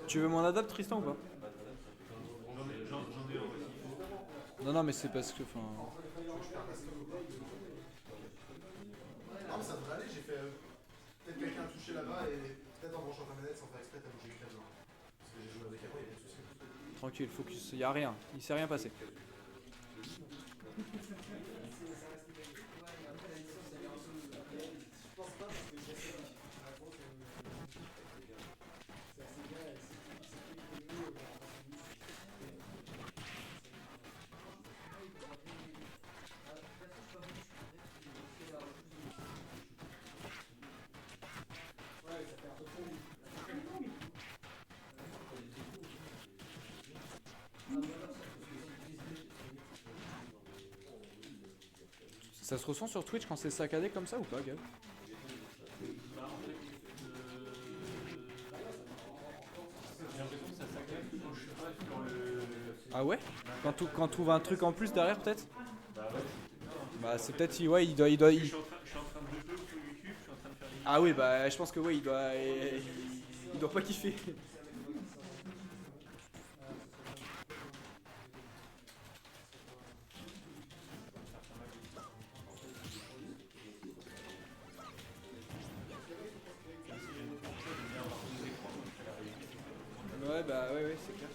Tu veux mon adapt, Tristan, ou pas? J'en ai un aussi. Non, non, mais c'est parce que. Enfin... Non, mais ça devrait aller, j'ai fait. Peut-être quelqu'un a touché là-bas et peut-être en branchant ta manette sans faire exprès, t'as bougé le câble. Parce que j'ai joué avec avant, il y avait pas de soucis. Tranquille, focus, y a rien, il s'est rien passé. Ça se ressent sur Twitch quand c'est saccadé comme ça ou pas, Gab? Bah, en fait, j'ai l'impression que ça saccade quand je suis pas sur le. Ah ouais? Quand trouve un truc en plus derrière, peut-être? Bah ouais, c'est peut-être ça. Bah, c'est peut-être. Ouais, il doit. Il doit Je suis en train de jeu sur YouTube, je suis en train de faire des Ah oui, vidéos. bah, je pense que oui, il doit. Il doit pas kiffer. Même si j'aime beaucoup ça, j'aime bien avoir deux écrans quand je fais la régie. Ouais, bah, ouais, ouais, c'est clair.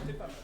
c'était pas mal.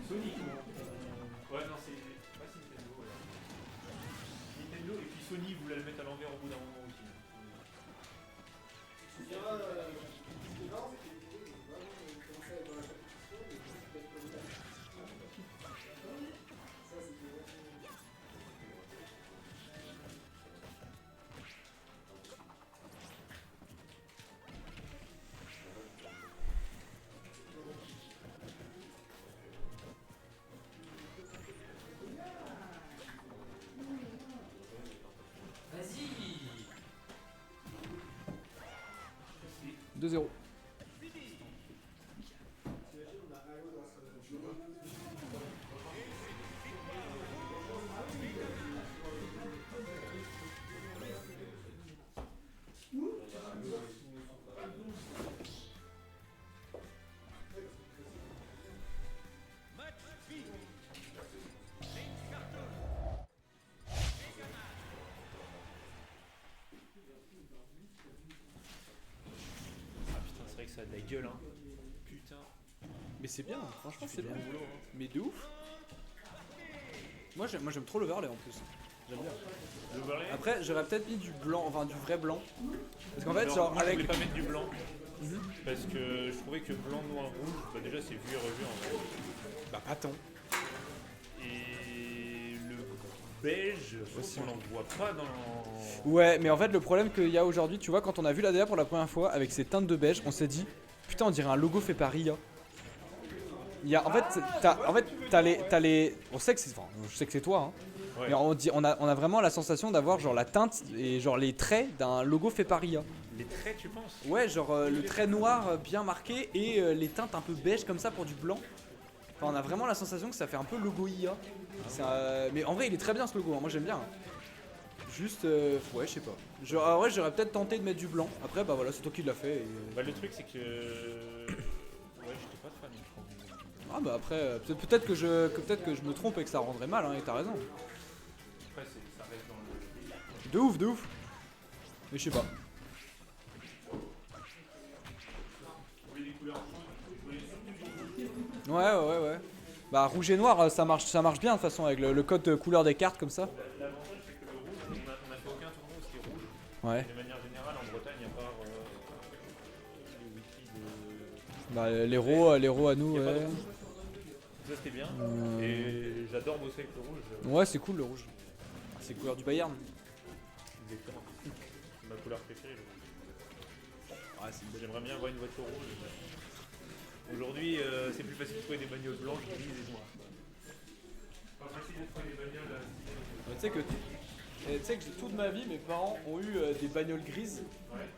Sony. Ouais, non, c'est pas si Nintendo. Nintendo et puis Sony voulait le mettre à l'envers au bout d'un moment aussi. Vas-y. 2-0. C'est vrai que ça a de la gueule, hein. Putain. Mais c'est bien, franchement c'est bien. Boulot, hein. Mais de ouf. Moi j'aime trop l'overlay en plus. J'aime bien. L'overlay. Après j'aurais peut-être mis du blanc, enfin du vrai blanc. Parce qu'en fait Alors, genre moi, avec... je voulais pas mettre du blanc. Mhm. Parce que je trouvais que blanc, noir, rouge, bah déjà c'est vu et revu en vrai. Bah pas tant. Et le beige, aussi on n'en voit pas dans. Ouais mais en fait le problème qu'il y a aujourd'hui, tu vois quand on a vu la DA pour la première fois avec ces teintes de beige, on s'est dit putain on dirait un logo fait par RIA. Il y a, en fait t'as les... On sait que c'est... Enfin je sais que c'est toi hein. Ouais. Mais on a vraiment la sensation d'avoir genre la teinte et genre les traits d'un logo fait par RIA. Les traits, tu penses? Ouais, genre le trait noir bien marqué et les teintes un peu beige comme ça pour du blanc. Enfin, on a vraiment la sensation que ça fait un peu logo IA. Mais en vrai, il est très bien ce logo, hein. Moi j'aime bien. Juste, ouais, je sais pas. Ouais, j'aurais peut-être tenté de mettre du blanc. Après, bah voilà, c'est toi qui l'as fait. Bah le truc c'est que. Ouais, j'étais pas fan, je crois. Ah bah après, peut-être que je me trompe et que ça rendrait mal, hein, et t'as raison. Après, ça reste dans le. De ouf, de ouf. Mais je sais pas. couleurs chaudes. Je voulais surtout Ouais. Bah rouge et noir ça marche bien de toute façon avec le code de couleur des cartes comme ça. l'avantage c'est que le rouge, on a fait aucun tournoi où c'était rouge. Ouais. De manière générale, en Bretagne, à part les wikis de. Bah l'héros à nous. Y a pas de Ouais. rouge. Ça c'était bien. Et j'adore bosser avec le rouge. Ouais c'est cool le rouge. C'est couleur du Bayern. Exactement. C'est ma couleur préférée. Le rouge. Ouais c'est J'aimerais bien avoir une voiture rouge. Aujourd'hui, c'est plus facile de trouver des bagnoles blanches, grises et noires. Pas facile de trouver des bagnoles stylées. Tu sais que toute ma vie mes parents ont eu des bagnoles grises. Ouais.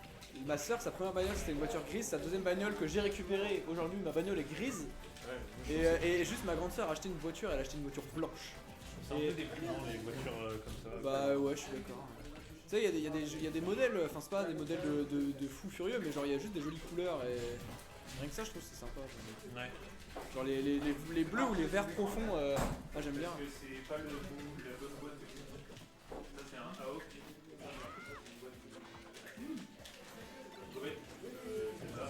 Ma soeur sa première bagnole c'était une voiture grise, sa deuxième bagnole que j'ai récupérée aujourd'hui ma bagnole est grise. Ouais. Et juste ma grande soeur a acheté une voiture, elle a acheté une voiture blanche. C'est un peu déprimant les voitures comme ça. Bah ouais je suis d'accord. Tu sais il y a des modèles, enfin c'est pas des modèles de fous furieux mais genre il y a juste des jolies couleurs et rien que ça je trouve que c'est sympa. Ouais. Genre les bleus ou les verts profonds, moi j'aime bien. Parce que c'est pas la bonne boîte que c'est. Ça c'est un AOC. Oui. Celle-là.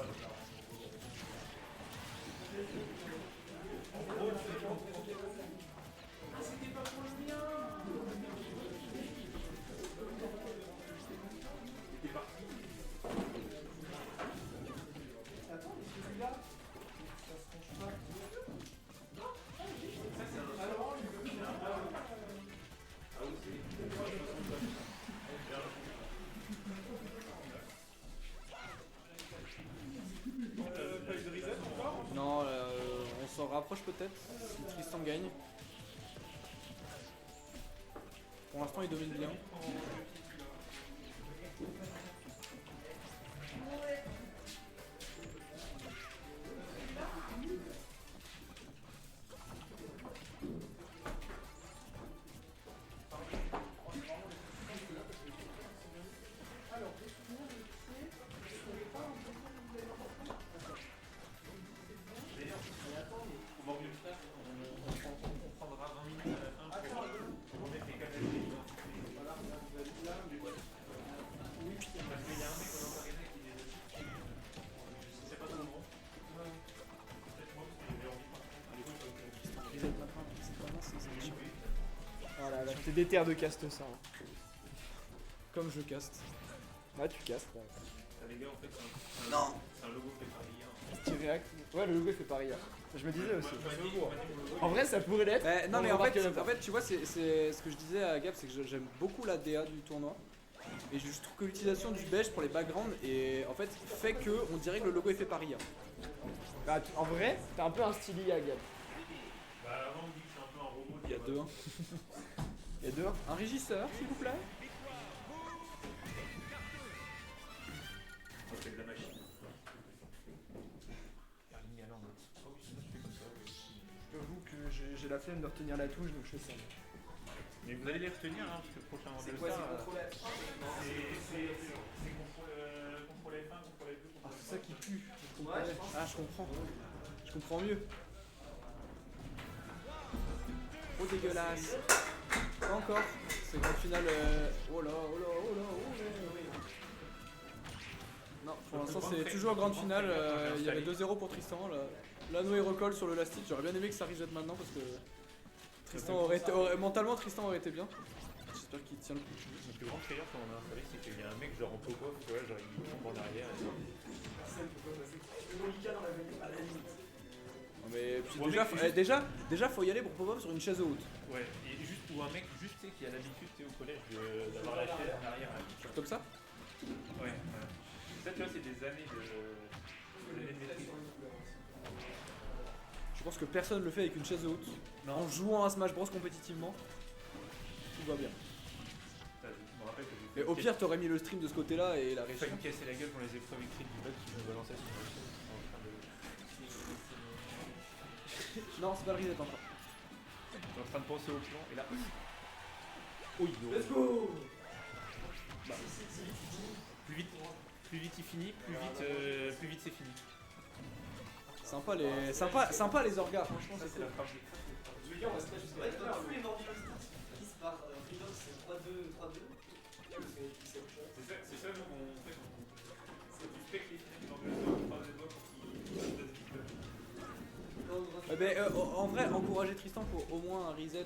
En gros, c'était pas pour le mien. C'était parti. Attends mais celui-là, ça se range pas. Ça c'est un alors, Non, on s'en rapproche peut-être si Tristan gagne. Pour l'instant il domine bien. on prendra 20 minutes à la fin pour remettre les câbles SD. Parce qu'il y a un mec au magasin qui les a. Je sais pas son nom. Peut-être moi parce que j'avais envie. Voilà, là, je t'ai déterre de caste ça. Comme je caste. Ouais, tu castes. Ouais. Les gars, en fait, c'est un logo fait par l'IA. Petit React. Ouais, le logo est fait par IA. Je me disais aussi. On m'a dit que le logo. En vrai, ça pourrait l'être. Non On mais le en remarquerait fait, pas. tu vois c'est ce que je disais à Gab, c'est que j'aime beaucoup la DA du tournoi. Et je trouve que l'utilisation du beige pour les backgrounds et en fait fait que on dirait que le logo est fait par IA. Bah, en vrai, t'as un peu un style IA, Gab. Bah, avant, on dit que je suis un peu un robot. Il y a deux. Il y a deux. Un régisseur s'il vous plaît. C'est de la machine. Erling Haaland. Oh oui, sinon tu fais comme ça. J'avoue que j'ai la flemme de retenir la touche, donc je fais ça. Mais vous allez les retenir, hein, parce que le prochain C'est quoi, c'est contrôle F1? C'est contrôle F1, contrôle F2, Ah, contrôle c'est ça qui pue. Ouais, je pense. Ah je comprends. Je comprends mieux. Oh dégueulasse. Pas encore. C'est grande finale. Oh là, oh là, oh là, oh là. Non, pour l'instant c'est toujours grande finale. Il y avait 2-0 pour Tristan. Là Noé recolle sur le last hit. J'aurais bien aimé que ça reset maintenant parce que Tristan mentalement Tristan aurait été bien. J'espère qu'il tient le coup. Le plus grand frayeur qu'on a installé, c'est qu'il y a un mec genre en pop-off, tu vois, genre il tombe en arrière. Et... Non, mais puis Ouais, déjà faut y aller pour pop-up sur une chaise haute. Ouais, et juste, ou un mec juste tu sais, qui a l'habitude tu sais, au collège d'avoir la chaise en arrière. Genre comme ça. Ouais, ouais. Ça tu vois, c'est des années de maîtrise. Je pense que personne le fait avec une chaise haute. Non. En jouant à Smash Bros compétitivement. Tout va bien. Je me rappelle que j'ai Mais au pire t'aurais mis le stream de ce côté là et la régie. failli me casser la gueule pour les épreuves écrites du bac qui me balançaient sur le chaise. Non c'est pas le reset encore. Je suis en train de penser au plan et là. Oui, Let's go! plus vite il finit, plus vite c'est fini. Sympa les orgas, franchement Ça c'est c'est la cool. frappe. Je veux dire, on va se mettre jusqu'à la tous les Nordiques par Freedom, c'est 3-2, 3-2. C'est ça nous on fait. C'est du spec les finales dans le 3 des doigts pour qu'ils. en vrai, encourager Tristan pour au moins un reset.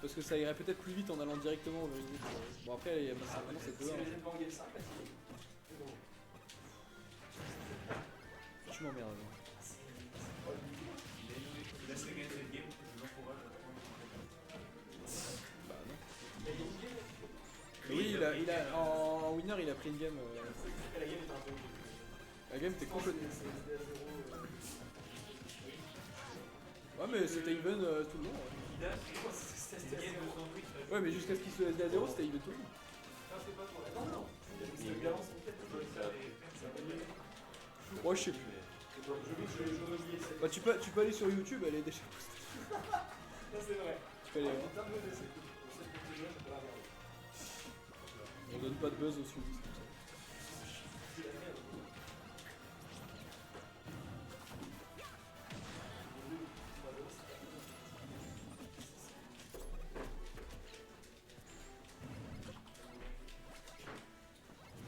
Parce que ça irait peut-être plus vite en allant directement au reset. Bon, après, il y a vraiment cette Si deux. les aime pas en game 5, là, Tu m'emmerdes. Laisse gagner cette game, je l'encourage à prendre. Bah non. il y a une game. Oui, en winner, il a pris une game. La game était un peu. La game était complètement. C'est à 0. Ouais, mais c'était even tout le long. Ouais, ouais mais jusqu'à ce qu'il se SD à 0, c'était even tout le long. Non, non. C'est une avance complète. Ouais, je sais plus. Bah, tu peux aller sur YouTube, elle est déjà postée. Ça, c'est vrai. Tu peux aller voir. Putain de me laisser. Pour celle que tu veux, je peux la regarder. On donne pas de buzz au sudiste comme ça. C'est la merde.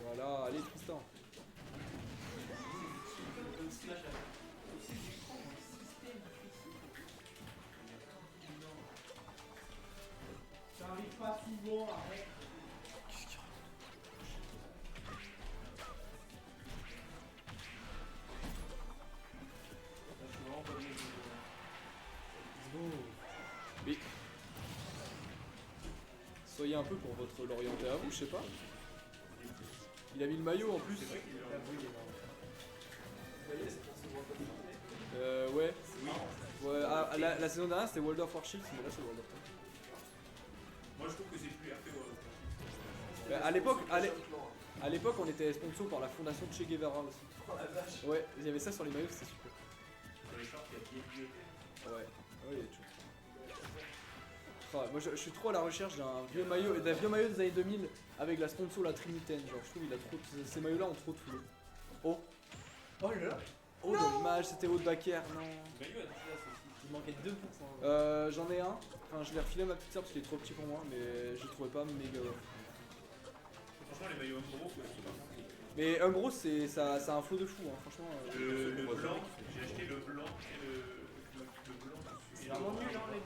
Voilà, allez Tristan. J'arrive pas souvent, arrête. Mais... Soyez un peu pour votre l'orienter à vous, je sais pas. Il a mis le maillot en plus. Ouais. Ouais, ah, la saison dernière c'était World of Warships, mais là c'est World of Tanks. Moi je trouve que c'est plus RP World of Tanks. À l'époque on était sponsor par la fondation Che Guevara aussi. Oh la vache. Ouais, il y avait ça sur les maillots, c'était super. Sur les shorts, il y a BNB. Ouais, il y a tout. Ah, moi je suis trop à la recherche d'un vieux maillot des années 2000 avec la sponsor la Trinitaine. Genre je trouve il a trop ces maillots là ont trop de flow. Oh. Oh là là. Oh dommage, c'était haut de Baker, non. Maillot Adidas aussi. Il manquait 2%. J'en ai un. Enfin je l'ai refilé à ma petite sœur parce qu'il est trop petit pour moi, mais je le trouvais pas méga off. Franchement, les maillots Umbro aussi, par contre. Mais Umbro ça a un flow de fou, hein, franchement. Le blanc, j'ai acheté le blanc et le blanc. C'est vraiment nul, hein, les deux.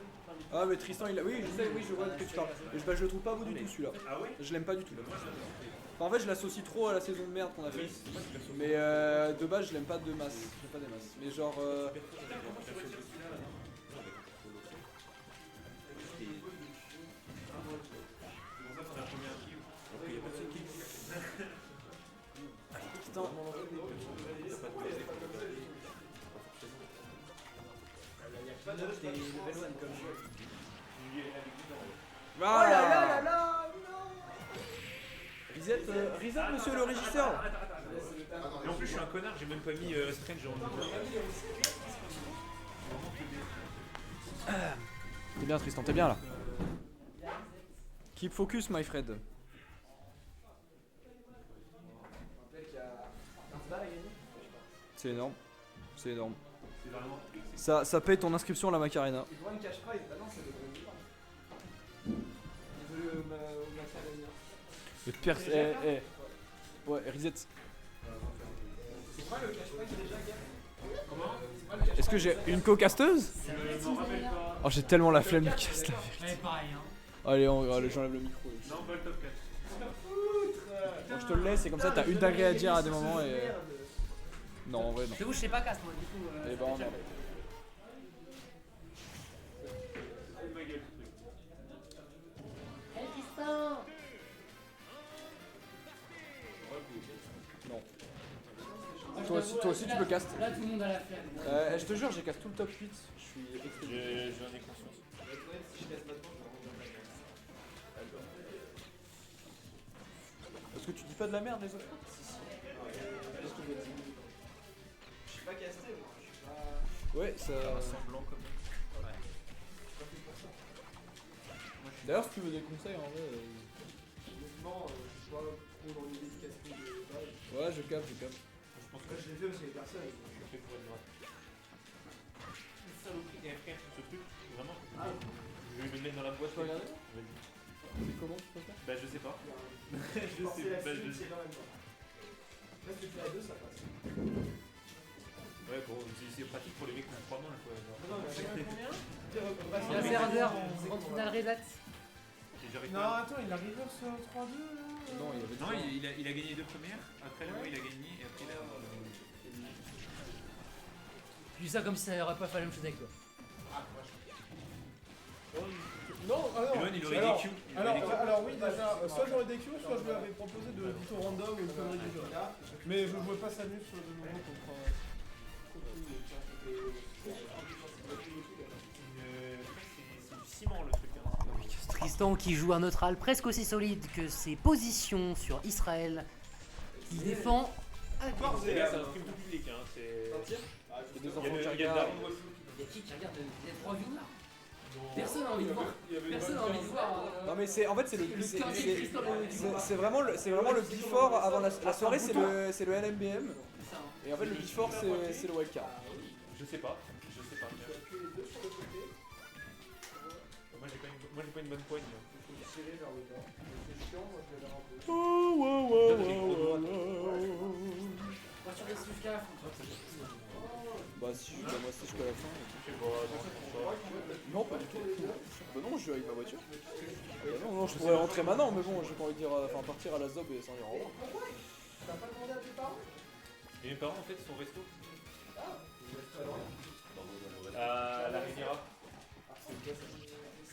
Ah mais Tristan il a. Oui je sais, oui je vois de que tu parles. Mais je le trouve pas beau du tout celui-là. Ah ouais? Je l'aime pas du tout. Moi je l'adore. Enfin, en fait je l'associe trop à la saison de merde qu'on a fait. Mais de base je l'aime pas de masse. Je l'aime pas des masses. Mais genre C'est pour ça qu'on a remis un kill. Parce qu'il y a personne qui le fait. Tristan. Pas de des level 1 comme jeu. Voilà. Oh là là là là. Reset, reset monsieur le régisseur. Et en plus, je suis un connard, j'ai même pas mis Strange en T'es bien Tristan, t'es bien là. Keep focus my friend. C'est énorme. C'est énorme. C'est vraiment. Ça paye ton inscription à la Macarena. Il voit une cash prize. Bah non, c'est le bon. Il veut le Macarena. Le pire, ouais, reset. C'est quoi le cash prize déjà, gars? Comment? Est-ce que j'ai une co-casteuse? Je m'en rappelle pas. Oh, j'ai tellement la flemme de caster la vérité. Ouais, pareil, hein. Allez, j'enlève le micro. Non, pas le top 4. Bon, je te le laisse et comme ça t'as une dinguerie à dire à des moments et. Non, en vrai, non. C'est où je sais pas casse moi, du coup. Eh ben, non. Oh ma gueule, ce truc. Hey Tristan! Non. Toi aussi tu peux cast. Là tout le monde a la flemme. Je te jure, j'ai casse tout le top 8. Je suis extrêmement. J'en ai conscience. Si je casse maintenant, je vais rendre Parce que tu dis pas de la merde les autres fois? Je suis pas casté, moi. Je suis pas. Ouais, ça. Semblant quand même. D'ailleurs, si tu veux des conseils en vrai. Honnêtement, je suis pas trop dans l'idée de caster de base. Ouais, je capte, je capte. Je pense En que fait, je l'ai fait parce qu'il y avait personne. je suis fait pour être grave. Une saloperie. Et frère, ce truc, vraiment, je vais le mettre dans la boîte. Tu peux regarder? Vas-y. C'est comment tu peux faire? Bah, je sais pas. Je sais Bah, la je suite, sais. c'est quand même pas. Là, si tu fais à deux, ça passe. Ouais, Ouais, c'est pratique pour les mecs qui ont 3 mains quoi. Il y a un serveur, grande finale Redat. Non, attends, il arrive sur 3-2 là. Non, il y avait Non, il a gagné 2 premières, après là, il a gagné, et après là. Je dis ça comme si ça n'aurait pas fait la même chose avec toi. Non, Elon, il aurait alors, DQ. alors oui, déjà, soit j'aurais des Q, soit je lui avais proposé de Vito random ou une connerie du genre. Mais je jouais pas sa nuit sur de nouveau contre. C'est du ciment le truc. Hein. Tristan qui joue un neutral presque aussi solide que ses positions sur Israël. Il défend. Les gars, c'est un stream tout public. Hein. C'est. les deux Il enfants qui y a le regardent. daron de Wafou. Il y a qui regarde les 3 viewers? Personne n'a envie de voir. Personne n'a envie de voir. Non mais c'est en fait c'est le Le c'est- quartier c'est- Tristan le c'est vraiment le before avant la soirée c'est le LMBM et en fait le before c'est le wildcard. Je sais pas. Moi j'ai pas une bonne poigne. Moi je reste jusqu'à la fin. Bah si moi c'est jusqu'à la fin. Non pas du tout. Bah non je vais avec ma voiture. Bah non je pourrais rentrer maintenant mais bon j'ai pas envie de dire partir à la zob et s'en dire au revoir. Et mes parents en fait sont resto. À la Riviera.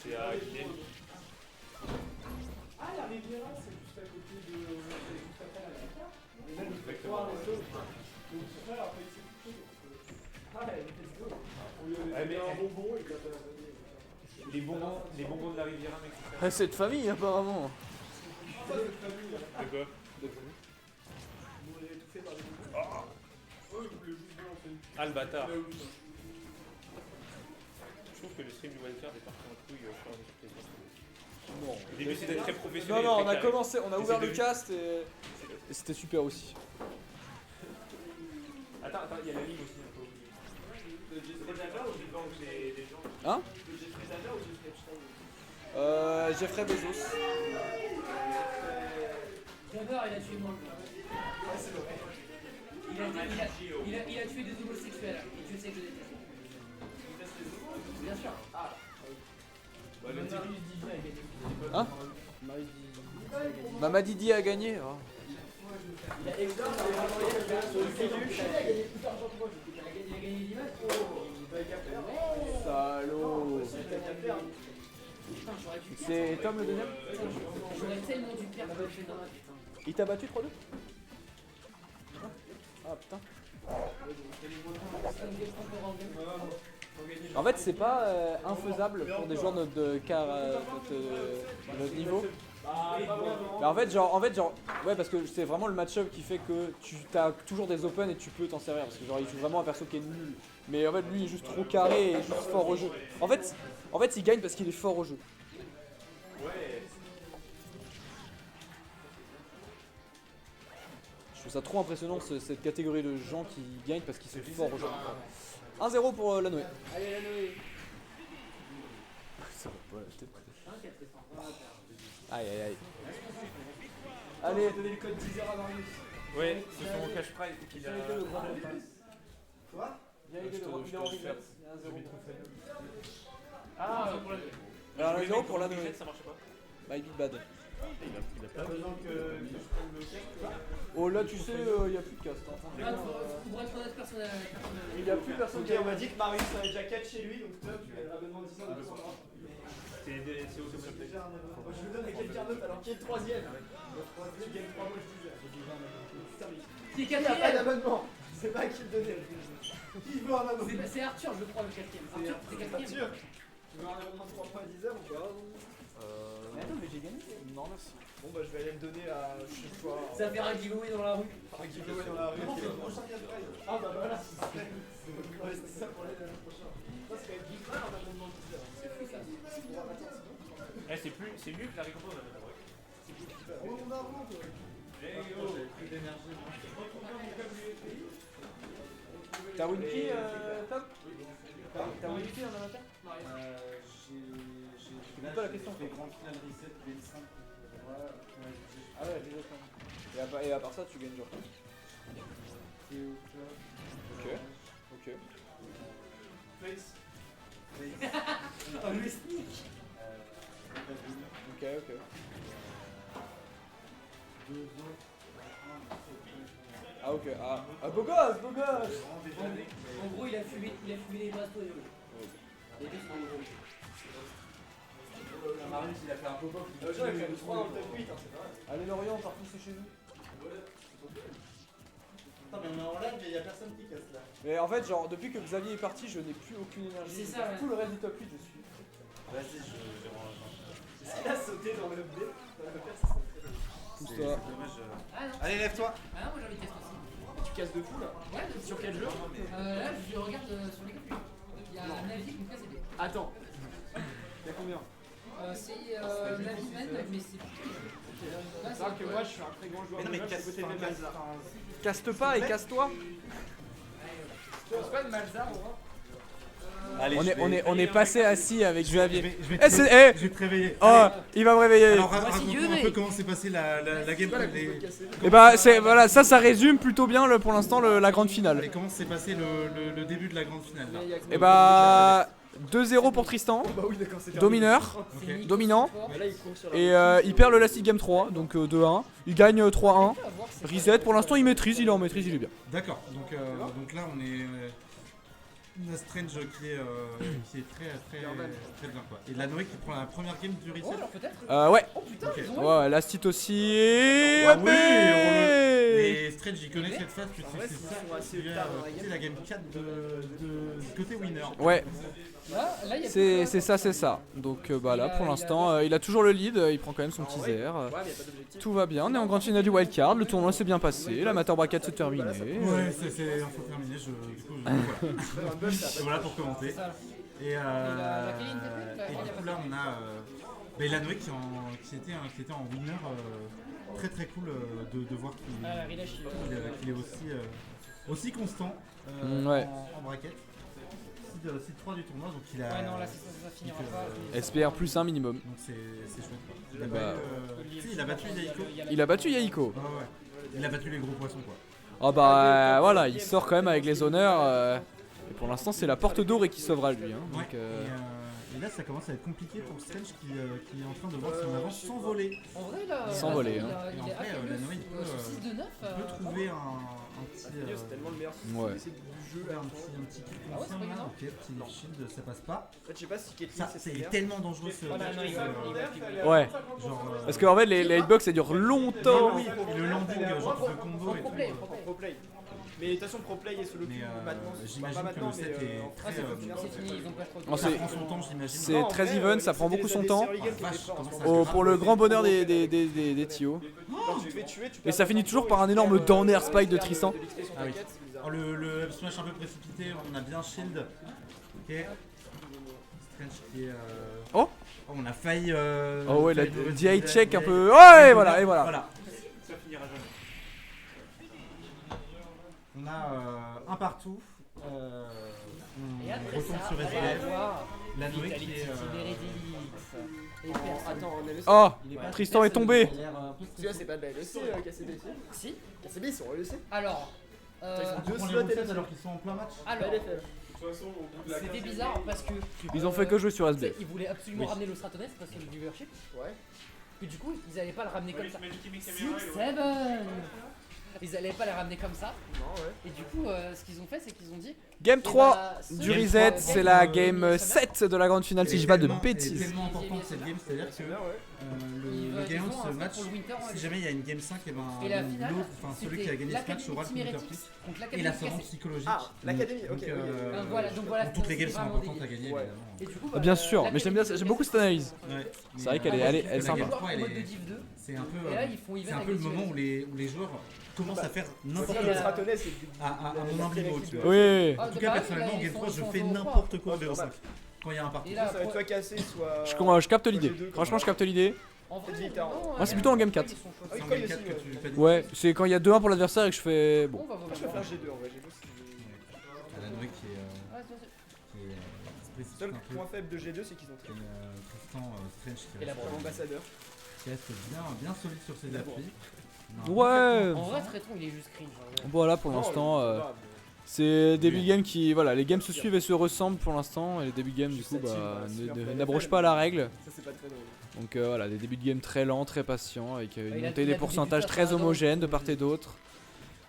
C'est à Guinée. Ah, la Riviera, c'est juste à côté de. Juste après la Riviera. Et là, le Exactement. resto. Donc, son frère a fait quelque chose. Ah, let's go. On lui Ouais, avait mais- fait un bonbon et il a pas. Les bonbons de la Riviera, mec. Ah, c'est de famille apparemment. Ça, c'est très bien. De quoi? Vous l'avez tout fait par des bonbons. Ah, oui, vous voulez juste balancer une Ah le bâtard. là, oui, ça. Je trouve que le stream du wildcard est parti en couille au fur et à mesure que les gens. Non. Au début c'était très professionnel. Non, non, très on a carré. commencé, on a Et ouvert c'est le devenu- cast et c'était super aussi. Attends, il y a la ligne aussi, on peut oublier. Le Jeffrey Dahmer ou Jeffrey Donc les gens. Hein Le Jeffrey Dahmer ou Jeffrey Epstein? Jeffrey Bezos. D'abord, il a tué moi. Il a tué des homosexuels. Et tu sais que je déteste. Bien sûr. Ah. Hein Mamadi Di a gagné. Oh. Il a gagné 10 matchs. Salaud. Putain, j'aurais dû perdre. C'est Tom le deuxième. J'aurais tellement dû perdre le fait d'un match, putain. Il t'a battu 3-2. Ah putain. En fait c'est pas infaisable pour des joueurs de notre niveau. Mais en fait genre ouais parce que c'est vraiment le match-up qui fait que tu as toujours des open et tu peux t'en servir parce que genre il joue vraiment un perso qui est nul. Mais en fait lui il est juste trop carré et juste fort au jeu. En fait il gagne parce qu'il est fort au jeu. Ouais. Je trouve ça trop impressionnant cette catégorie de gens qui gagnent parce qu'ils sont forts au jeu. 1-0 pour la Noé. Allez, la Noé. Ça va pas, la tête. T'inquiète, Tristan, on va perdre. Aïe aïe aïe. Allez, Donner le code 10h à Marius. Ouais, c'est son cash prize qu'il a. Quoi il est en reset. Il y a 1-0. Ah, pour la. Alors 1-0 pour la Noé. Ça marchait pas. My Big Bad. Il a T'as besoin que je prenne le casque. Oh là tu sais, il n'y a plus de cast. Hein. Pour être honnête, personne n'a. Il n'y a plus personne Ok, on m'a dit que Marius avait déjà 4 chez lui, donc top, tu as l'abonnement de 10 ans de son droit. C'est aussi J'ai déjà un abonnement. Moi, je le donne à quelqu'un d'autre, alors qui est le troisième? Tu gagnes 3 mois, je disais. Qui est Il n'y a pas quatrième? d'abonnement. C'est pas à qui le donner. Qui veut un abonnement? C'est Arthur, je crois, le quatrième. Arthur, c'est quatrième. Sûr. Tu veux un abonnement de 3 mois à 10 heures ou pas? Mais attends, mais j'ai gagné. Non merci. Bon, bah, je vais aller le donner à. Je sais pas. Ça va faire un giveaway dans la rue. Un giveaway dans la rue. Comment C'est le c'est prochain cash prize. Ah, bah voilà. Ouais, c'était ça pour l'année prochaine. Ça, c'est quand même geek, un abonnement de 10 heures. C'est fou ça. Eh, c'est mieux que la récompense d'un abonnement. Oh, mon argent, toi. T'as Winky, Tom T'as Winky en amateur J'ai pas la question. fait grand final reset, V5. Voilà. Ah ouais, déjà ça. Et à part ça, tu gagnes genre. Ok. Ok. Oh, le sneak. Ok, ok. Ah ok, ah beau gosse, beau gosse. En gros, il a fumé les bastos. Les deux sont en gros. Marius, il a fait un pop-up. Il a fait le 3 dans le top 8, hein, c'est pas mal. Allez Lorient, on part tous chez nous. Attends, mais on est en live, mais y'a personne qui casse là. Mais en fait, genre, depuis que Xavier est parti, je n'ai plus aucune énergie. C'est ça, ouais. Tout le reste du top 8, je suis. Vas-y, je range. Est-ce qu'il a sauté dans le B? Pousse-toi. Dommage. Ah non. Allez, lève-toi. Ah non, moi j'ai envie de tester aussi. Tu casses de fou là. Ouais, Sur quel jeu? Là, je regarde sur les calculs. Il y a un avis qui me casse les pieds. Attends. Y'a combien? C'est l'avis même, mais c'est plus. Là, C'est vrai que moi je suis un très grand joueur. Mais non, mais de casse- je suis côté de enfin, Malzar. Casse pas et casse-toi. C'est pas de Malzar, on va. Allez, On est passé assis avec Xavier. Je vais Eh, c'est- eh je vais te réveiller. Oh, il va me réveiller. Alors Voici raconte-moi Dieu, un mais- peu comment s'est passée la game. Et bah c'est voilà, ça résume plutôt bien pour l'instant la grande finale. Et comment s'est passé le début de la grande finale là? Et bah 2-0 pour Tristan, Bah oui, d'accord, c'est domineur, Ok. dominant. Là il court sur la. Et il perd le Last Game 3, donc 2-1. Il gagne 3-1. Reset, pour l'instant il maîtrise, il est en maîtrise, il est bien. D'accord. Donc là on est une Strange qui est très bien quoi. Et la Noé qui prend la première game du reset. Oh, alors peut-être. Ouais, Oh putain, Ok. ils ont ouais, Last Hit aussi. Et Ah oui, mais- Et Strange il connaît cette phase puisque vrai, c'est ils ça sont assez qui est tard dans la game. la game 4 du côté winner. Ouais, Là, il y a c'est ça. Donc bah là pour l'instant il a toujours le lead, il prend quand même son petit zère. Ouais, mais y'a pas d'objectif. Tout va bien, on est en grande finale du wildcard, le tournoi s'est bien passé, l'amateur bracket s'est terminé. Ouais, c'est info terminé. Du coup, voilà. Voilà pour commenter. Et la Kéline, t'as vu, et du coup là on a Lanoé qui était en winner, très cool de voir qu'il est aussi constant Ouais. en bracket. Seed 3 du tournoi, donc il a. Ouais, non, là, ça finira pas. SPR plus 1 minimum. Donc c'est chouette quoi. Il a, Bah, il a battu Yaiko. Il a battu Yaiko. Ah ouais. Il a battu les gros poissons quoi. Ah bah voilà, il sort quand même avec les honneurs. Et pour l'instant c'est la porte d'or et qui sauvera lui. Hein, donc, Et là ça commence à être compliqué pour Strange qui est en train de voir son avance s'envoler. En vrai, là. Sans voler, hein. Il Et en est vrai, accueilli la Noé, il sur peut, 6 de 9. Il peut trouver un petit. C'est tellement le meilleur Ouais. système du jeu. Un petit kill Ah ouais, c'est pas confirme là. évident. Ok, petit shield, ça passe pas. En fait, je sais pas si Caitlyn Ça, c'est tellement dangereux ce. Voilà, non, il va- il va piquer. Ouais. Genre. Parce qu'en fait les hitbox ça dure longtemps. Oui, et le landing, genre tu fais combo et Pro tout. play, Pro play. Mais de toute façon, pro play et solo Mais queue maintenant. j'imagine pas que maintenant, le set mais, est en très. C'est fini, ils ont pas trop de Oh, Ça c'est- prend son temps, j'imagine. c'est Non, en très vrai, even, ça prend c'était beaucoup les son ADC temps. early game qui Vache, étaient forts en ce comment moment. Pour le grand bonheur des TIO. Quand tu te fais tuer, tu Et perds ça ton finit tempo toujours et par tu un énorme perds, down air tu spike de perds Tristan. de l'XP sur ta Ah oui. quête, c'est bizarre. Alors, le up smash un peu précipité, on a bien shield. Ok. Strange qui est. Oh. On a failli. Oh ouais, la failli mauvais DI utiliser check la un DI. peu. Ouais, voilà, et voilà. Ça finira jamais. On a un partout. Et On après retombe ça, sur on va SDF. voir La Noé Vitality, qui est. Meredith. Et personne. Attends, on est le Oh, Ouais. Tristan est tombé. Celui-là, c'est pas de la LEC, KCB ici. Si. KCB, ils sont en LEC. Alors. Ils On sont deux prend les slots resets LEC. alors qu'ils sont en plein match. Alors. C'était bizarre parce que. Ils ont fait que jouer sur tu sais, SBF. ils voulaient absolument Oui. ramener le Stratones parce qu'il y a du viewership. Ouais. Que du coup, ils allaient pas le ramener comme ça. Magic Mix 6, Caméra, 7. Ils allaient pas les ramener comme ça. Non, ouais. Et du coup, ce qu'ils ont fait, c'est qu'ils ont dit. Game eh 3 bah, ce du game reset, 3, c'est la game game 7 de la grande finale si je dis pas de Elle est bêtises. tellement importante cette game, c'est-à-dire que C'est bien, ouais. le gagnant de ce match, pour le winter, si jamais il y a une game 5, et ben Et la finale, l'autre, enfin celui qui a gagné ce match aura le l'Académie counter pick contre et l'Académie l'ascendant cassée. psychologique. Ah, l'Académie, ok. Donc, oui, voilà, toutes les c'est games sont vraiment importantes des à gagner Ouais. évidemment. Et du coup, Bien sûr, mais j'aime bien, l'Académie j'aime beaucoup cette analyse. Ouais. C'est vrai qu'elle Mais, est- elle est la sympa. game joueurs 3, en elle mode de est- Div 2. c'est un peu, Et là, ils font c'est event un peu le avec moment où les joueurs commencent à faire n'importe Parce que quoi. le Stratones, c'est À mon humble niveau, tu vois. Oui. Ah, En tout bah cas, oui, personnellement, là, en ils game sont- 3, je ils sont fais en n'importe quoi en Ouais, BO5 quand il y a un partout. Et là, ça va être soit cassé, soit. Je capte l'idée. Franchement, je capte l'idée. En vrai, Cette victoire. non, Moi, c'est plutôt en game 4. ils sont chauds. Ah oui, C'est en quoi, game aussi, 4 que tu paniques. Ouais, c'est quand il y a 2-1 pour l'adversaire et que je fais. Bon, Bon. on va voir. Moi, je préfère G2 en vrai. G2, c'est. La Noé qui est Ouais, c'est- Le spécifique seul un peu. point faible de G2, c'est qu'ils ont Et très. Tristan Strange Et la qui Ambassadeur. reste bien solide sur ses appuis. Ouais. En vrai, Tréton, il est juste cringe. en vrai. Voilà pour Non, l'instant. ça va. C'est début de game qui, voilà, les games se suivent et se ressemblent pour l'instant, et les débuts de game du coup n'abrogent pas la règle. Ça, c'est pas très drôle. Donc voilà, des débuts de game très lents, très patients, avec une il a- montée il des a pourcentages débuté très à homogènes de part et d'autre.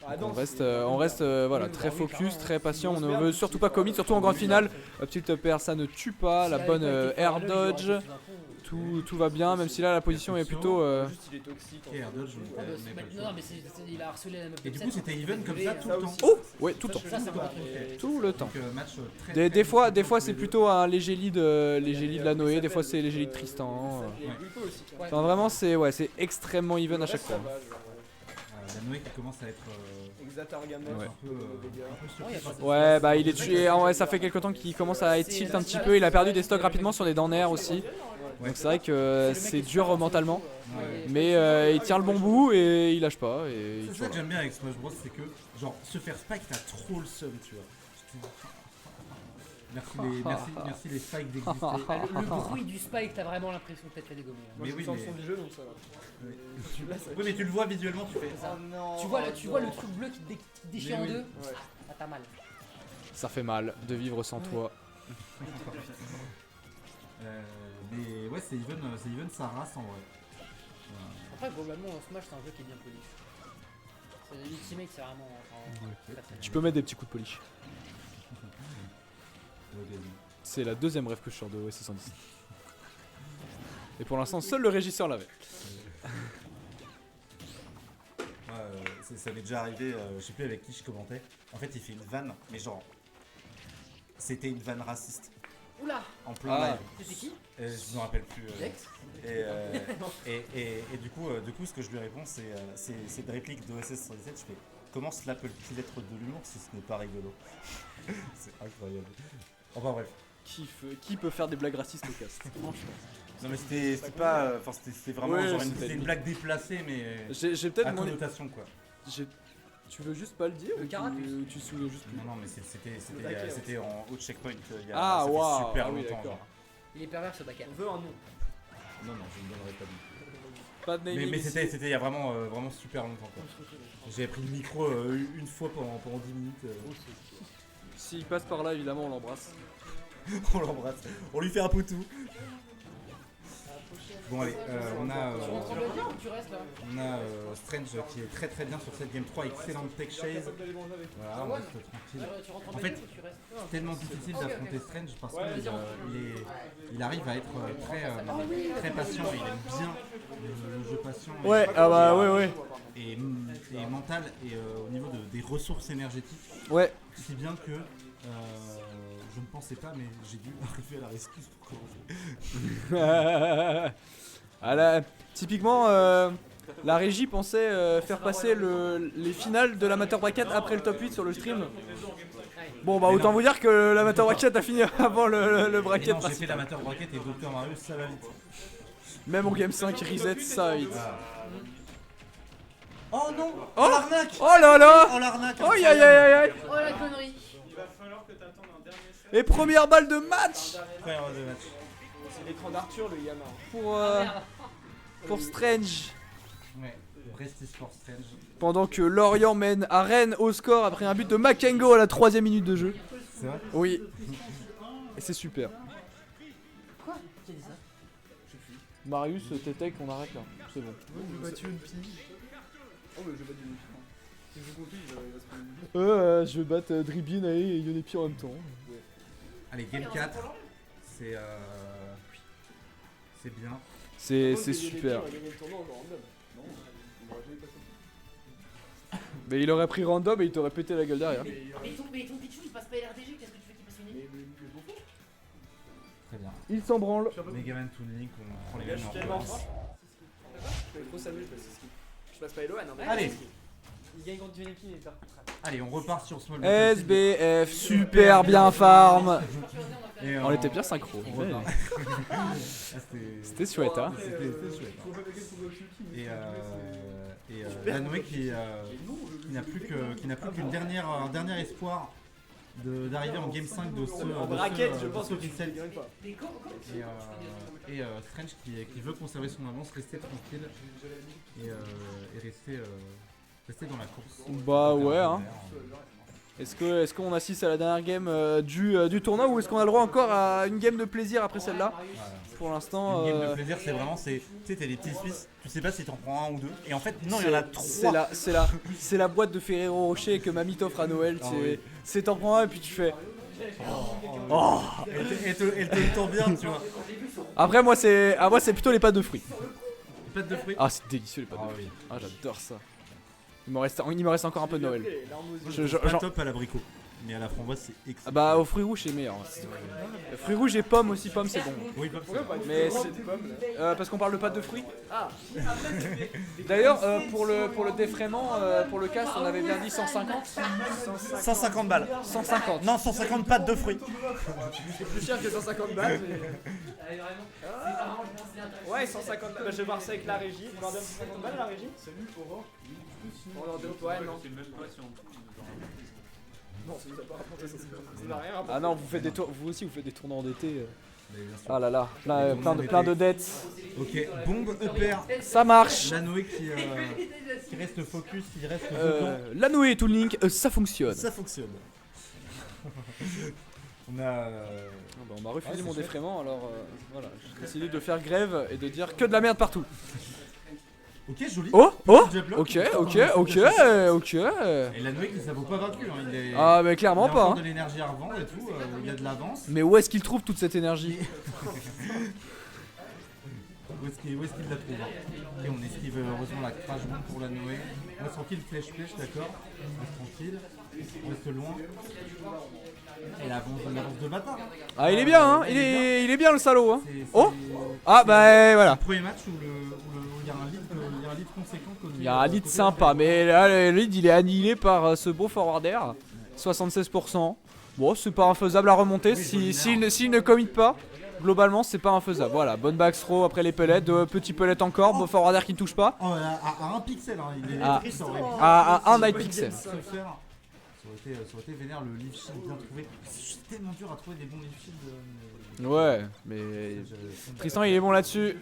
Ah Donc, non, on reste voilà, très focus, très patient, on ne veut surtout pas commit, surtout en grande finale. La petite PR ça ne tue pas, la bonne air dodge, tout va bien, même si là la position est plutôt... Juste, il est toxique. Et Air dodge, Ah, bah, mais pas le choix. non, mais il a harcelé la meuf. Et du coup, c'était even comme ça tout Ça le temps. aussi. Oh ouais, tout le temps. Ça, c'est un bon truc. Tout le temps. Donc, match très Des fois entre c'est les deux. plutôt un léger lead de la Noé, des fois c'est léger lead Tristan. Il y a Guipo aussi. Ouais. Enfin vraiment c'est extrêmement even à chaque fois. La Noé qui commence à être Exatar Gamer. Ouais. un peu surpris par cette Ouais bah il est tué, en vrai ça fait quelque temps qu'il commence à être tilt un petit peu, il a perdu des stocks rapidement sur les dents nerfs aussi. Donc c'est vrai que c'est dur mentalement, Ouais. mais il tient le bon bout et il lâche pas. Et C'est ça que j'aime bien avec Smash Bros, c'est que genre se faire spike t'as trop le seum, tu vois. Merci les spikes d'exister. Le bruit du spike, t'as vraiment l'impression que t'as fait dégommer. Moi, Mais je oui, sens le mais- son du jeu, donc ça va. Oui. Là, ça Oui mais tu le vois visuellement, tu fais. Ça. non. Tu vois le truc bleu qui te déchire Mais en oui. deux. Ouais. Ah, t'as mal. ça fait mal de vivre sans toi. Mais ouais c'est even sa race en vrai. Après, globalement, Smash, c'est un jeu qui est bien polish. L'Ultimate, c'est vraiment. Très, très Tu peux mettre des petits coups de polish. L'occasion. C'est la deuxième rêve que je sors de OS 610. Et pour l'instant seul le régisseur l'avait. Ça m'est déjà arrivé, je sais plus avec qui je commentais. En fait, il fait une vanne, mais genre. C'était une vanne raciste. Oula, En plein Ah. live. c'était qui Je me rappelle plus. Dex. Et du coup, ce que je lui réponds, c'est de réplique de OSS 117. Je fais comment cela peut-il être de l'humour si ce n'est pas rigolo? C'est incroyable. Enfin bref. Qui peut faire des blagues racistes au cast? Franchement. Non mais c'était pas. Enfin c'était vraiment Ouais, genre c'était une limite. blague déplacée, mais. J'ai À peut-être mon... connotation quoi. Tu veux juste pas le dire Le ou Carapuce. tu te souviens juste plus? Non, mais c'était en haut checkpoint il y a Ah ça fait waouh, super ah oui, longtemps. d'accord. genre. Il est pervers ce Dakar. On veut un nom. Non, je ne donnerai pas de Pas de naming Mais ici. c'était il y a vraiment super longtemps quoi. J'avais pris le micro une fois pendant 10 minutes. S'il passe par là évidemment on l'embrasse. On l'embrasse. On lui fait un poutou. Bon allez, on a Tu rentres en bien ou tu restes là? Strange qui est très très bien sur cette game 3, excellente tech chase. Voilà, on reste tranquille. Tu rentres en En fait, bien ou tu restes? C'est tellement difficile Ok, d'affronter ok. Strange parce Ouais, qu'il arrive à être très patient, il aime bien le jeu patient Ouais, ah bah ouais. et mental et au niveau des ressources énergétiques, Ouais. si bien que je ne pensais pas mais j'ai dû arriver à la rescue pour commencer. Ah là, typiquement, la régie pensait faire passer les finales de l'amateur bracket après le top 8 sur le stream. Bon bah Mais autant non. vous dire que l'amateur bracket a fini avant le Et bracket non, j'ai fait principal. l'amateur bracket et Dr Marius ça va vite. Même en game 5 reset ça va vite. Oh non, Oh l'arnaque. Oh là là. Oh l'arnaque. Oh aïe aïe aïe aïe. Oh la connerie! Il va falloir que t'attendes un dernier set. Et première balle de match Frère de match. C'est l'écran d'Arthur, le gamin. pour Strange. Ouais, Prestige for Strange. Pendant que Lorient mène à Rennes au score après un but de Makengo à la 3ème minute de jeu. C'est vrai? Oui. Et c'est super. Quoi? Qui a dit ça? Marius, Tetek, on arrête là. C'est bon. J'ai battu une fille. Oh, mais je vais battre une fille. Si je joue contre lui, il va se prendre une fille. Je vais battre Dribin et Yonepi en même temps. Allez, game 4. C'est bien. C'est Moi, super. on a gagné le tournoi en random. Non, on aurait jamais passé. Mais il aurait pris random et il t'aurait pété la gueule derrière. Mais ton Pichou il passe pas LRDG, qu'est-ce que tu fais qu'il passe une ligne? Très bien. Il s'en branle. Megaman Toon Link, on prend les Je mêmes suis en tellement relance. fort. Je vais trop s'amuser, je passe ski. Je passe pas Eloane, hein. Allez. Il gagne contre Johnny et il perd contre Trap. Allez, on repart sur Small SBF, super bien farm. Et On était bien synchro. On repart. Ah, C'était chouette hein. C'était chouette. Et Lanoé qui n'a plus qu'un dernier espoir d'arriver en game 5 de ce Bracket, je pense que qui tu ne gagnes pas. Mais comment et Strange qui veut conserver son avance, rester tranquille et rester dans la course. Bah ouais hein. Est-ce qu'on assiste à la dernière game du tournoi ou est-ce qu'on a le droit encore à une game de plaisir après celle-là? Pour l'instant. Une game de plaisir, c'est vraiment, tu sais, t'as les petits Suisses, tu sais pas si t'en prends un ou deux. Et en fait, non, il y en a 3. C'est la boîte de Ferrero Rocher que mamie t'offre à Noël. Oui. C'est t'en prends un et puis tu fais. Elle te tourne bien, tu vois. Après, moi, c'est plutôt les pâtes de fruits. Les pâtes de fruits. Ah, c'est délicieux les pâtes de fruits. Ah, j'adore ça. Il me reste encore un peu de Noël. Pas top à l'abricot, mais à la framboise, c'est excellent. Ah bah, aux fruits rouges, c'est meilleur. Fruits rouges et pommes aussi, pommes, c'est bon. Oui, pas Mais parce qu'on parle de pâtes de fruits. Ah. D'ailleurs, pour le défraiement, pour le casque, on avait bien dit 150. 150 balles. 150. Non, 150 pâtes de fruits. C'est plus cher que 150 balles. Ouais, 150 balles. Bah, je vais voir ça avec la régie. On va bien 150 balles la régie. Salut, Aurore. Ouais, non. Je sais même pas si on. Non, ça nous a pas rapporté 150 balles. Ça n'a rien rapporté. Ah non, vous aussi vous faites des tournois endettés. Ah là là, plein de dettes. Ok, bombe upper. Ça marche. La Noé qui reste focus, qui reste dedans. La Noé et Toon Link, ça fonctionne. Ça fonctionne. On a. On m'a refusé mon défraiement, alors voilà, j'ai décidé de faire grève et de dire que de la merde partout. Ok, joli. Oh, Petit bloc. ok. Et Et la Noé qui ça vaut pas vaincu. Hein. Ah, mais clairement il a pas. encore de l'énergie à revendre et tout. Il y a de l'avance. Mais où est-ce qu'il trouve toute cette énergie? Où est-ce qu'il la trouve hein. Et on esquive heureusement la crash bomb pour la Noé. On reste tranquille, flèche, d'accord. On reste tranquille. On reste loin. Et l'avance de bâtard. Ah, il est bien, hein. Il est bien le salaud, hein. C'est- Oh. c'est- Ah bah c'est voilà. le premier match où il y a un lead conséquent. Il y a un lead sympa, mais là le lead il est annihilé par ce beau forwarder. 76%. Bon, c'est pas infaisable à remonter s'il ne commit pas. Globalement, c'est pas infaisable. Voilà, bonne back throw après les pellets, deux petits pellets encore, beau forwarder qui ne touche pas. Oh, à 1 pixel, hein. Il est triste, ça aurait pu- À un ça night aurait pu pixel. se faire. Ça aurait été vénère le leaf shield bien trouvé. C'est tellement dur à trouver des bons leaf shields. Ouais, mais Tristan il est bon là-dessus.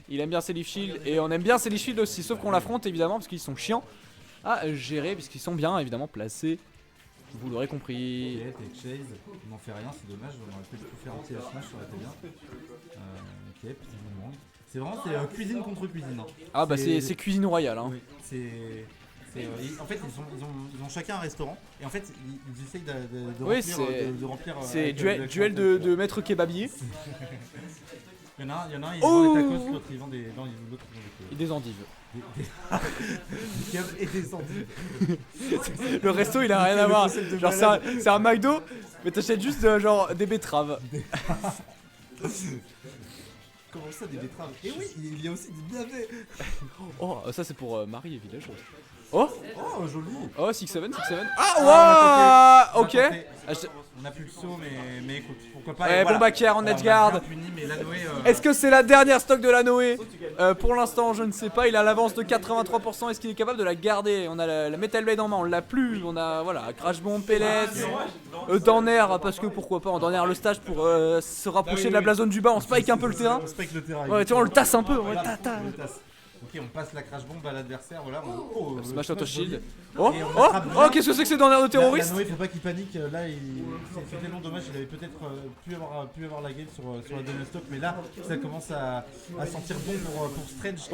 Il aime bien ses leaf shields et on aime bien ses leaf shields aussi, sauf qu'on l'affronte évidemment parce qu'ils sont chiants à gérer puisqu'ils sont bien évidemment placés. Vous l'aurez compris. Ok, t'es chase, il n'en fait rien, c'est dommage, on aurait peut-être pu faire un petit smash, ça aurait été bien. Ok, petit boomerang. C'est vraiment cuisine contre cuisine. Hein. Ah bah c'est cuisine royale hein. Oui, en fait ils ont chacun un restaurant et en fait ils essayent de remplir. C'est duel de maître kebabier. Il y en a un, il vend des tacos, l'autre il vend des. Et des endives. Et des endives. Le resto il a rien à voir. Genre c'est un McDo, mais t'achètes juste genre des betteraves. Comment ça, des betteraves? Et oui, il y a aussi des navets. Oh, ça c'est pour Marie et villageoise. Oh, oh, joli. Oh, 6-7. Ah, waouh. Ok. On a plus le saut, mais écoute, pourquoi pas. Eh, bon backer en edgeguard. Est-ce que c'est la dernière stock de la Noé? Pour l'instant, je ne sais pas. Il a l'avance de 83%. Est-ce qu'il est capable de la garder? On a la Metal Blade en main, on l'a plus. On a voilà, Crash Bomb, Pellets, Danner, parce que pourquoi pas. On Danner le stage pour se rapprocher de la blazone du bas. On spike un peu le terrain. On spike le terrain. Ouais, tu vois, on le tasse un peu. On le tasse. Ok, on passe la crash bomb à l'adversaire, voilà. Smash auto shield. Oh, qu'est-ce que c'est que ces dernières de terroristes? La Noé, faut pas qu'il panique. Là, c'est tellement dommage. Il avait peut-être pu avoir la game sur la deuxième stock, mais là, ça commence à sentir bon pour Strange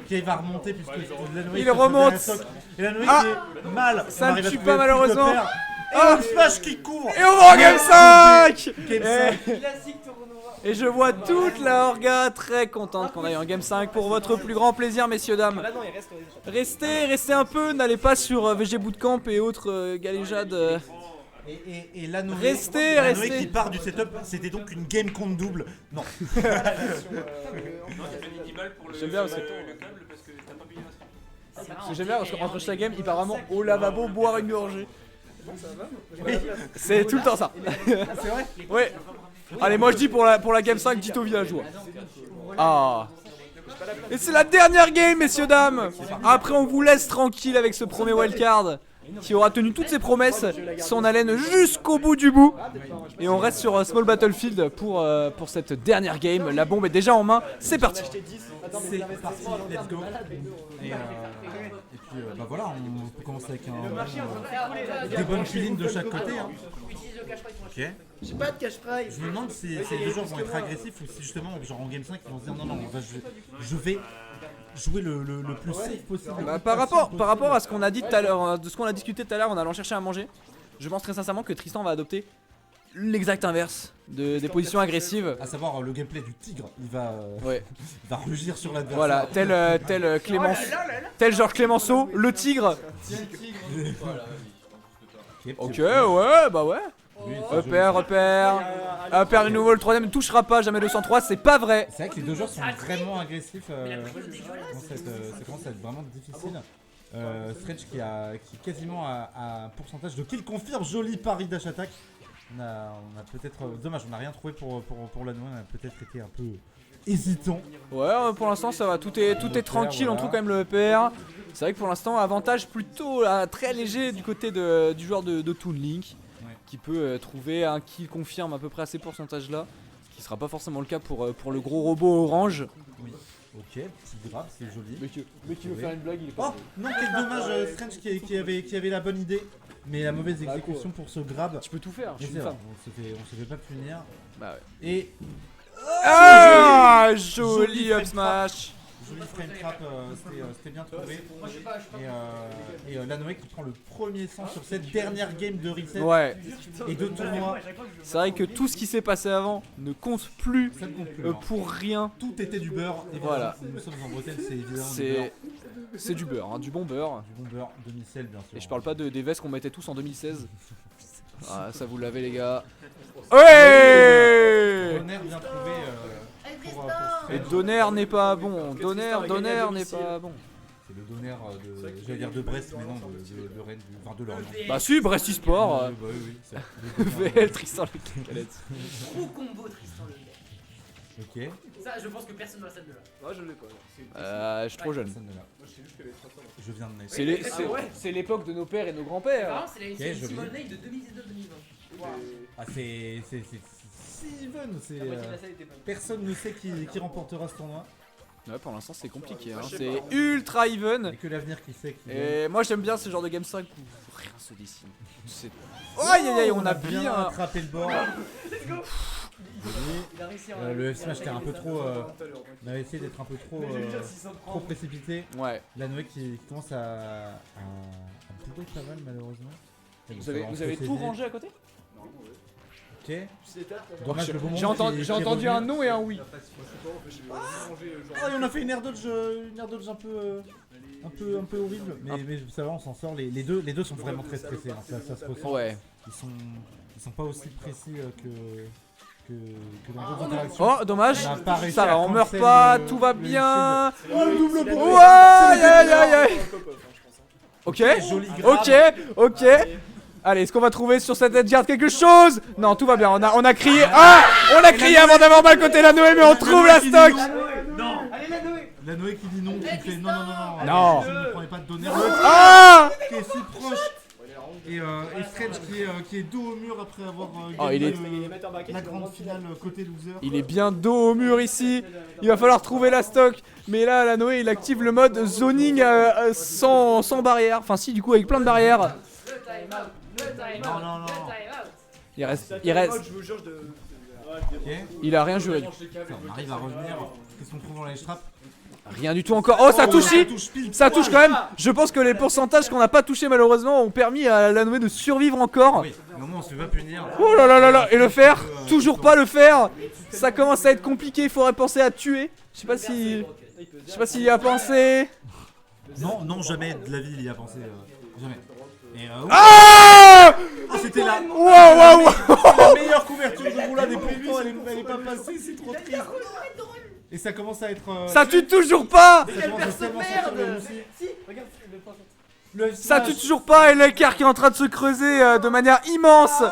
qui va remonter puisque la Noé. Il remonte. Et la Noé qui est mal. Ça ne tue pas malheureusement. Oh, Smash qui court. Et on va en game 5. Classique tournoi. Et je vois toute la Orga très contente qu'on aille en game 5 pour votre plus grand plaisir, messieurs, dames. Là, non, il reste. Restez un peu, n'allez pas sur VG Bootcamp et autres galéjades. Et la Noé, Restez. qui part du setup, c'était donc une game compte double. Non. Non, t'as mis 10 balles pour le J'aime bien parce que- câble parce que t'as pas payé l'inscription. Ce que j'aime bien parce qu'entre chaque game, il part vraiment au lavabo boire une gorgée. C'est tout le temps ça. C'est vrai. Ouais. Allez, moi je dis pour la game 5, dites aux villageois. Ah. Et c'est la dernière game, messieurs, dames. Après, on vous laisse tranquille avec ce premier wildcard. qui aura tenu toutes ses promesses, son haleine jusqu'au bout du bout. Et on reste sur Small Battlefield pour cette dernière game. La bombe est déjà en main, c'est parti. C'est parti, let's go. Et puis bah voilà, on peut commencer avec des bonnes cuisines de chaque côté. Hein. Ok. J'ai pas de cash prize. Je me demande si les deux joueurs vont être agressifs ou si justement, genre en game 5, ils vont se dire non, je vais jouer le plus safe possible. Bah, par rapport à ce qu'on a dit tout à l'heure, de ce qu'on a discuté tout à l'heure en allant chercher à manger, je pense très sincèrement que Tristan va adopter l'exact inverse des positions agressives. À savoir le gameplay du tigre, il va rugir sur l'adversaire. Voilà, tel Clémence, tel Georges Clémenceau, le tigre. Ok, ouais, bah ouais. Repère de nouveau, le troisième ne touchera pas, jamais 203, c'est pas vrai. C'est vrai que les deux joueurs sont vraiment agressifs. Ça commence à être vraiment difficile. Stretch qui est quasiment à un pourcentage de kill confirme, joli pari dash attack. On a peut-être, dommage, on n'a rien trouvé pour l'anneau, on a peut-être été un peu hésitant. Ouais, pour l'instant ça va, tout est tranquille, on trouve quand même le EPR. C'est vrai que pour l'instant, avantage plutôt très léger du côté du joueur de Toon Link, qui peut trouver un kill confirme à peu près à ces pourcentages là, ce qui sera pas forcément le cas pour le gros robot orange. Oui. Ok, petit grab, c'est joli. Mais qui veut faire une blague, il est pas. Oh non, quel dommage, Strange qui avait la bonne idée, mais la mauvaise exécution pour ce grab. Tu peux tout faire, je suis une vrai, femme. on se fait pas punir. Bah ouais. Et. Ah, joli up smash. Joli frame trap, c'était bien trouvé. Et Lanoé qui prend le premier sang sur cette dernière game de reset et de tournoi. C'est vrai que tout ce qui s'est passé avant ne compte plus, ça ne compte plus pour rien. Tout était du beurre. Et voilà. Nous sommes en Bretagne, c'est évidemment du beurre. C'est du beurre, hein, du bon beurre. Du bon beurre, demi-sel bien sûr. Et je parle pas des vestes qu'on mettait tous en 2016. Ah, ça vous l'avez les gars. Ouais. Donner bien trouvé. Et Donner n'est pas bon. Donner n'est pas bon. C'est le Donner j'allais dire de Brest, mais non, de Rennes, de Lorient. Bah si, Brest e-sport. Bah oui, VL Tristan le Calette. Gros combo Tristan le gars. Ok. Ça, je pense que personne dans la salle de là. Ouais, je l'ai pas. Je suis trop jeune. Je viens de naître. C'est l'époque de nos pères et nos grands-pères. C'est le Simon Ney de 2019-2020. Ah, c'est Steven, personne ne sait qui remportera ce tournoi. Ouais, pour l'instant c'est compliqué, hein. C'est ultra even. Et que l'avenir qui sait. Et moi j'aime bien ce genre de game 5 où rien se dessine. Aïe aïe aïe, on a bien attrapé le bord. Let's go. Le F-Smash était un peu trop. On avait essayé d'être un peu trop précipité. Ouais. Lanoé qui commence à bourrer pas mal malheureusement. Vous avez tout rangé à côté? Ok. Dommage le bon J'ai entendu un non et un oui. Ah, on a fait une air dodge un peu horrible. Mais ça va, on s'en sort. Les deux sont vraiment très stressés. Hein. Ça se ressent. Ouais. Ils sont pas aussi précis que dans d'autres interactions. Oh, dommage. Ça va, on meurt cancel pas, tout va bien. Oh, le double point. Ouais, aïe aïe aïe. Ok, ok. Allez, est-ce qu'on va trouver sur cette edgeguard quelque chose? Non, tout va bien, on a crié. Ah, on a crié avant d'avoir mal côté Lanoé, mais on trouve la stock. Non. Allez Lanoé. Lanoé qui dit non, qui fait non. Non. Je ne prenais pas de donner. Ah, qui est si proche. Et Stretch qui est dos au mur après avoir gagné la grande finale côté loser. il est bien dos au mur ici. Il va falloir trouver la stock. Mais là, Lanoé, il active le mode zoning sans barrière. Enfin, si, du coup, avec plein de barrières. Non. Il reste. Okay. Il a rien juré. On arrive à revenir. Qu'est-ce qu'on trouve dans les trappes? Rien du tout encore. Oh, ça touche, ça touche quand même. Je pense que les pourcentages qu'on n'a pas touché malheureusement ont permis à Lanoé de survivre encore. Oui, au moment où on se fait pas punir. Oh là là là là. Et le faire, toujours pas le faire. Ça commence à être compliqué. Il faudrait penser à tuer. Je sais pas s'il y a pensé. Non, jamais de la vie il y a pensé. Jamais. Et Ah, c'était là. Waouh. La meilleure couverture de roulade et pourtant elle est pas passée, c'est trop triste. Et ça commence à être. Ça tue toujours pas. Ça commence à tellement sortir le roussi. Si, regarde le Ça tue toujours pas et l'écart qui est en train de se creuser de manière immense.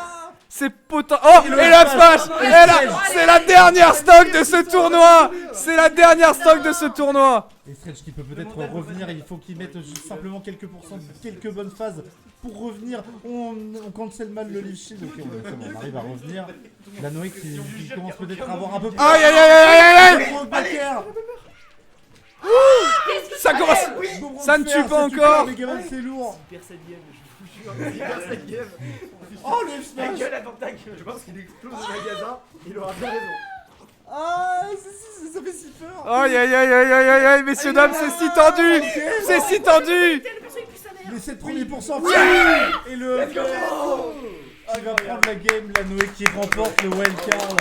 C'est potent. Oh, et la smash. C'est la dernière stock de ce tournoi. C'est la dernière stock de ce tournoi. Et Stretch qui peut peut-être revenir, il faut qu'il mette juste simplement quelques pourcents, quelques bonnes phases pour revenir. On cancel mal le leaf shield, ok, c'est bon, on arrive à revenir. La Noé qui commence peut-être à avoir un peu plus. Aïe aïe aïe aïe aïe. Ça commence. Ça ne tue pas encore. C'est lourd. Super cette game, je vous jure. Super cette game. Oh le Ta smash. gueule, attends ta gueule. Je pense qu'il explose le magasin. Il aura bien raison. Ah, ça fait si peur. Aïe aïe aïe aïe aïe aïe aïe, messieurs dames, c'est si tendu. C'est si tendu. Les 7 premiers pourcents. Et le qui va prendre la game, la Noé qui remporte le wildcard.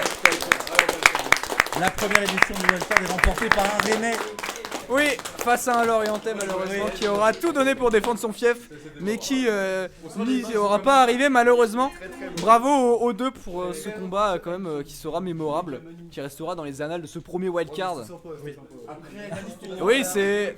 La première édition du wildcard est remportée par un Rennais. Oui, face à un Lorientais malheureusement qui aura tout donné pour défendre son fief, mais qui n'y aura pas arrivé malheureusement. Bravo aux deux pour ce combat quand même qui sera mémorable, qui restera dans les annales de ce premier wildcard. Oui, c'est